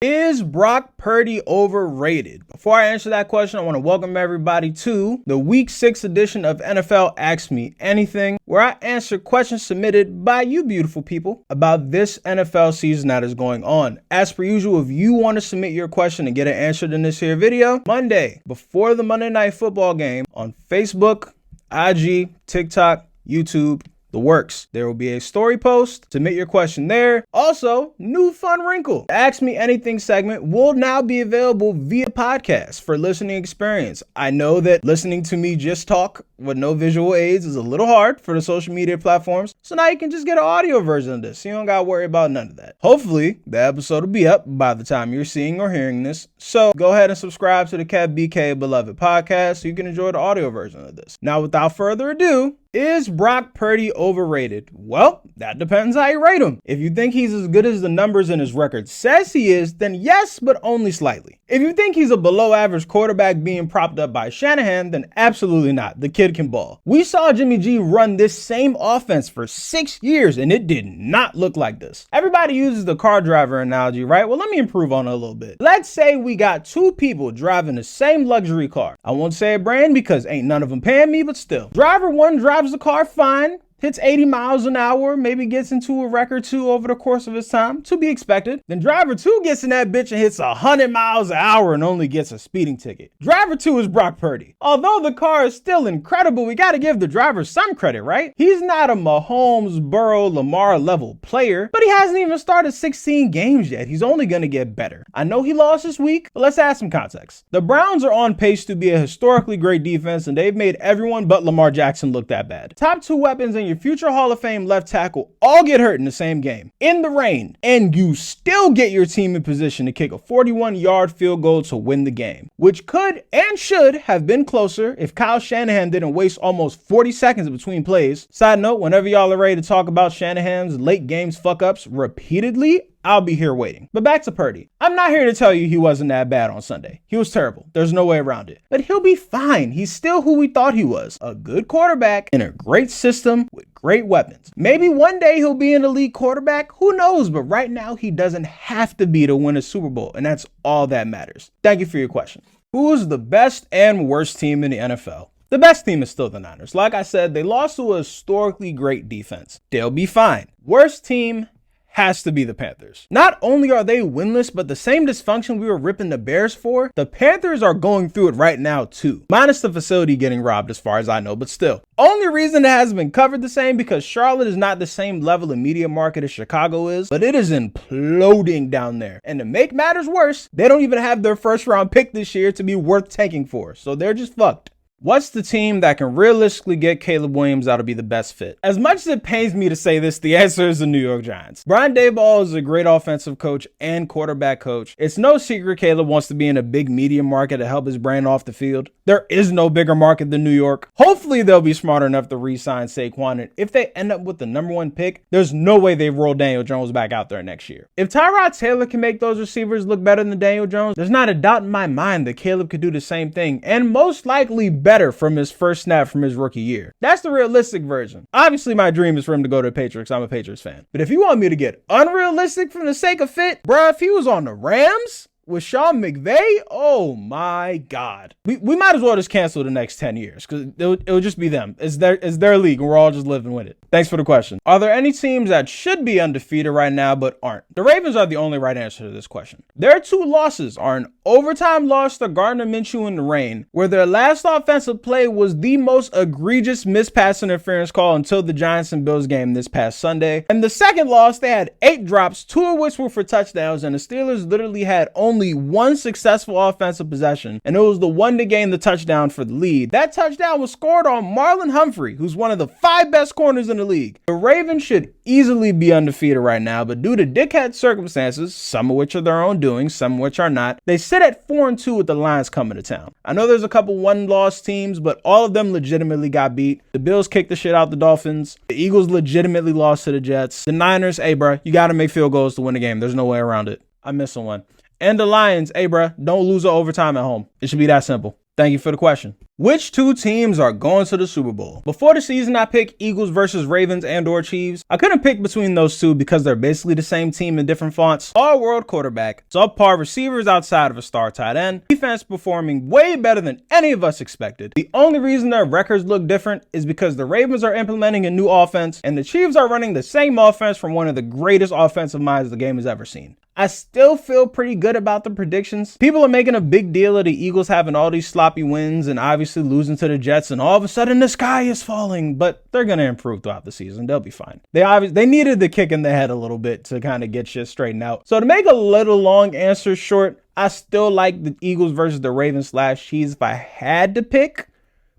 Is Brock Purdy overrated? Before I answer that question, I want to welcome everybody to the Week 6 edition of NFL Ask Me Anything, where I answer questions submitted by you beautiful people about this NFL season that is going on. As per usual, if you want to submit your question and get it answered in this here video, Monday, before the Monday Night Football game on Facebook, IG, TikTok, YouTube, the works. There will be a story post. Submit your question there. Also, new fun wrinkle. The Ask Me Anything segment will now be available via podcast for listening experience. I know that listening to me just talk with no visual aids is a little hard for the social media platforms. So now you can just get an audio version of this. You don't got to worry about none of that. Hopefully, the episode will be up by the time you're seeing or hearing this. So go ahead and subscribe to the BKA Beloved podcast so you can enjoy the audio version of this. Now, without further ado, is Brock Purdy overrated? Well, that depends how you rate him. If you think he's as good as the numbers in his record says he is, then yes, but only slightly. If you think he's a below average quarterback being propped up by Shanahan, then absolutely not. The kid can ball. We saw Jimmy G run this same offense for 6 years and it did not look like this. Everybody uses the car driver analogy, right? Well, let me improve on it a little bit. Let's say we got two people driving the same luxury car. I won't say a brand because ain't none of them paying me, but still. Driver one drives the car fine, hits 80 miles an hour, maybe gets into a wreck or two over the course of his time, to be expected. Then driver two gets in that bitch and hits 100 miles an hour and only gets a speeding ticket. Driver two is Brock Purdy. Although the car is still incredible, we gotta give the driver some credit, right? He's not a Mahomes, Burrow, Lamar level player, but he hasn't even started 16 games yet. He's only gonna get better. I know he lost this week, but let's add some context. The Browns are on pace to be a historically great defense and they've made everyone but Lamar Jackson look that bad. Top two weapons in your future Hall of Fame left tackle all get hurt in the same game, in the rain, and you still get your team in position to kick a 41-yard field goal to win the game, which could and should have been closer if Kyle Shanahan didn't waste almost 40 seconds between plays. Side note, whenever y'all are ready to talk about Shanahan's late games fuck-ups repeatedly, I'll be here waiting. But back to Purdy. I'm not here to tell you he wasn't that bad on Sunday. He was terrible. There's no way around it. But he'll be fine. He's still who we thought he was. A good quarterback in a great system with great weapons. Maybe one day he'll be an elite quarterback. Who knows? But right now he doesn't have to be to win a Super Bowl. And that's all that matters. Thank you for your question. Who is the best and worst team in the NFL? The best team is still the Niners. Like I said, they lost to a historically great defense. They'll be fine. Worst team has to be the Panthers. Not only are they winless, but the same dysfunction we were ripping the Bears for, the Panthers are going through it right now too. Minus the facility getting robbed as far as I know, but still. Only reason it hasn't been covered the same because Charlotte is not the same level of media market as Chicago is, but it is imploding down there. And to make matters worse, they don't even have their first round pick this year to be worth tanking for, so they're just fucked. What's the team that can realistically get Caleb Williams that'll be the best fit? As much as it pains me to say this, the answer is the New York Giants. Brian Daboll is a great offensive coach and quarterback coach. It's no secret Caleb wants to be in a big media market to help his brand off the field. There is no bigger market than New York. Hopefully they'll be smart enough to re-sign Saquon, and if they end up with the number one pick, there's no way they roll Daniel Jones back out there next year. If Tyrod Taylor can make those receivers look better than Daniel Jones, there's not a doubt in my mind that Caleb could do the same thing, and most likely better from his first snap from his rookie year. That's the realistic version. Obviously, my dream is for him to go to the Patriots. I'm a Patriots fan. But if you want me to get unrealistic for the sake of fit, bruh, if he was on the Rams with Sean McVay, oh my God. We might as well just cancel the next 10 years because it'll just be them. It's their league and we're all just living with it. Thanks for the question. Are there any teams that should be undefeated right now but aren't? The Ravens are the only right answer to this question. Their two losses are an overtime loss to Gardner Minshew in the rain, where their last offensive play was the most egregious missed pass interference call until the Giants and Bills game this past Sunday. And the second loss, they had 8 drops, 2 of which were for touchdowns, and the Steelers literally had only one successful offensive possession, and it was the one to gain the touchdown for the lead. That touchdown was scored on Marlon Humphrey, who's one of the 5 best corners in the league. The Ravens should easily be undefeated right now, but due to dickhead circumstances, some of which are their own doing, some of which are not, they sit at 4-2 with the Lions coming to town. I know there's a couple one-loss teams, but all of them legitimately got beat. The Bills kicked the shit out the Dolphins. The Eagles legitimately lost to the Jets. The Niners, hey bruh, you gotta make field goals to win the game. There's no way around it. I'm missing one. And the Lions, hey bruh, don't lose an overtime at home. It should be that simple. Thank you for the question. Which two teams are going to the Super Bowl? Before the season, I picked Eagles versus Ravens and/or Chiefs. I couldn't pick between those two because they're basically the same team in different fonts. All-world quarterback, subpar receivers outside of a star tight end, defense performing way better than any of us expected. The only reason their records look different is because the Ravens are implementing a new offense and the Chiefs are running the same offense from one of the greatest offensive minds the game has ever seen. I still feel pretty good about the predictions. People are making a big deal of the Eagles having all these sloppy wins and obviously losing to the Jets, and all of a sudden the sky is falling, but they're going to improve throughout the season. They'll be fine. They needed the kick in the head a little bit to kind of get shit straightened out. So to make a little long answer short, I still like the Eagles versus the Ravens/Chiefs. If I had to pick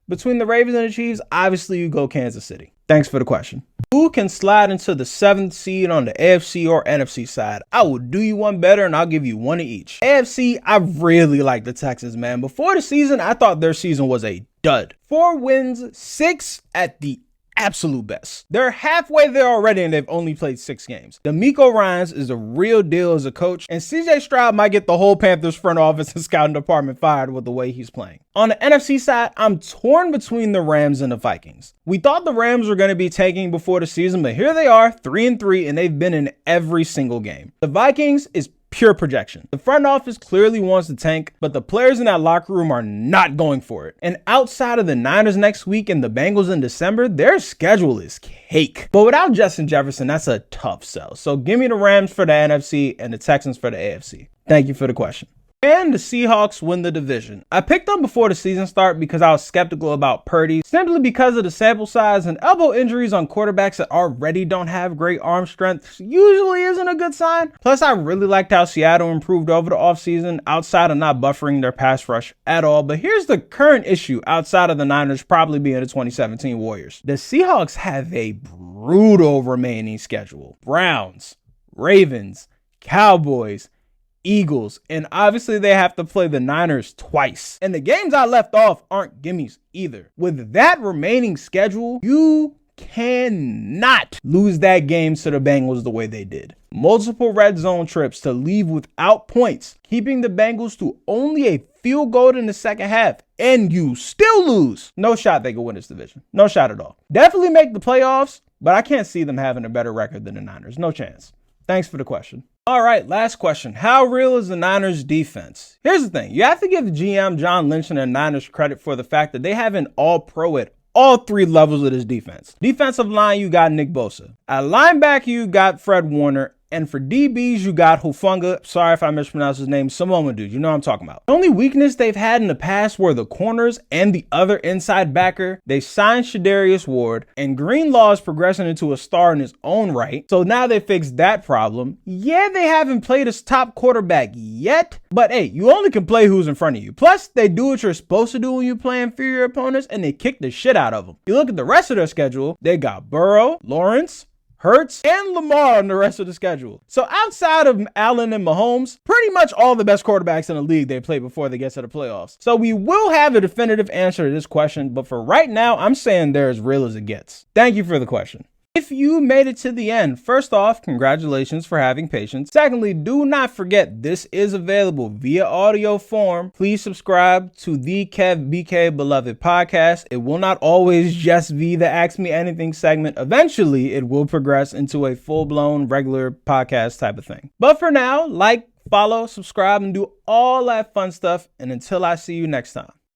between the Ravens and the Chiefs, obviously you go Kansas City. Thanks for the question. Who can slide into the 7th seed on the AFC or NFC side? I will do you one better and I'll give you one of each. AFC, I really like the Texans, man. Before the season, I thought their season was a dud. 4 wins, 6 at the absolute best. They're halfway there already and they've only played 6 games. D'Amico Ryans is a real deal as a coach, and CJ Stroud might get the whole Panthers front office and scouting department fired with the way he's playing. On the NFC side, I'm torn between the Rams and the Vikings. We thought the Rams were going to be tanking before the season, but here they are, 3-3, and they've been in every single game. The Vikings is pure projection. The front office clearly wants to tank, but the players in that locker room are not going for it. And outside of the Niners next week and the Bengals in December, their schedule is cake. But without Justin Jefferson, that's a tough sell. So give me the Rams for the NFC and the Texans for the AFC. Thank you for the question. And the Seahawks win the division. I picked them before the season start because I was skeptical about Purdy, simply because of the sample size, and elbow injuries on quarterbacks that already don't have great arm strength usually isn't a good sign. Plus, I really liked how Seattle improved over the offseason outside of not buffering their pass rush at all. But here's the current issue outside of the Niners probably being the 2017 Warriors. The Seahawks have a brutal remaining schedule. Browns, Ravens, Cowboys, Eagles, and obviously they have to play the Niners twice. And the games I left off aren't gimmies either. With that remaining schedule, you cannot lose that game to the Bengals the way they did. Multiple red zone trips to leave without points, keeping the Bengals to only a field goal in the second half, and you still lose. No shot they can win this division. No shot at all. Definitely make the playoffs, but I can't see them having a better record than the Niners. No chance. Thanks for the question. All right, last question. How real is the Niners defense? Here's the thing. You have to give the GM John Lynch and the Niners credit for the fact that they have an all-pro at all 3 levels of this defense. Defensive line, you got Nick Bosa. At linebacker, you got Fred Warner. And for DBs, you got Hufanga. Sorry if I mispronounced his name. Samoan dude. You know what I'm talking about. The only weakness they've had in the past were the corners and the other inside backer. They signed Shadarius Ward, and Greenlaw is progressing into a star in his own right. So now they fixed that problem. Yeah, they haven't played as top quarterback yet, but hey, you only can play who's in front of you. Plus, they do what you're supposed to do when you play inferior opponents, and they kick the shit out of them. You look at the rest of their schedule, they got Burrow, Lawrence, Hurts, and Lamar on the rest of the schedule. So outside of Allen and Mahomes, pretty much all the best quarterbacks in the league they play before they get to the playoffs. So we will have a definitive answer to this question, but for right now, I'm saying they're as real as it gets. Thank you for the question. If you made it to the end, first off, congratulations for having patience. Secondly, do not forget this is available via audio form. Please subscribe to the Kev BK Beloved podcast. It will not always just be the Ask Me Anything segment. Eventually, it will progress into a full-blown regular podcast type of thing. But for now, like, follow, subscribe, and do all that fun stuff. And until I see you next time.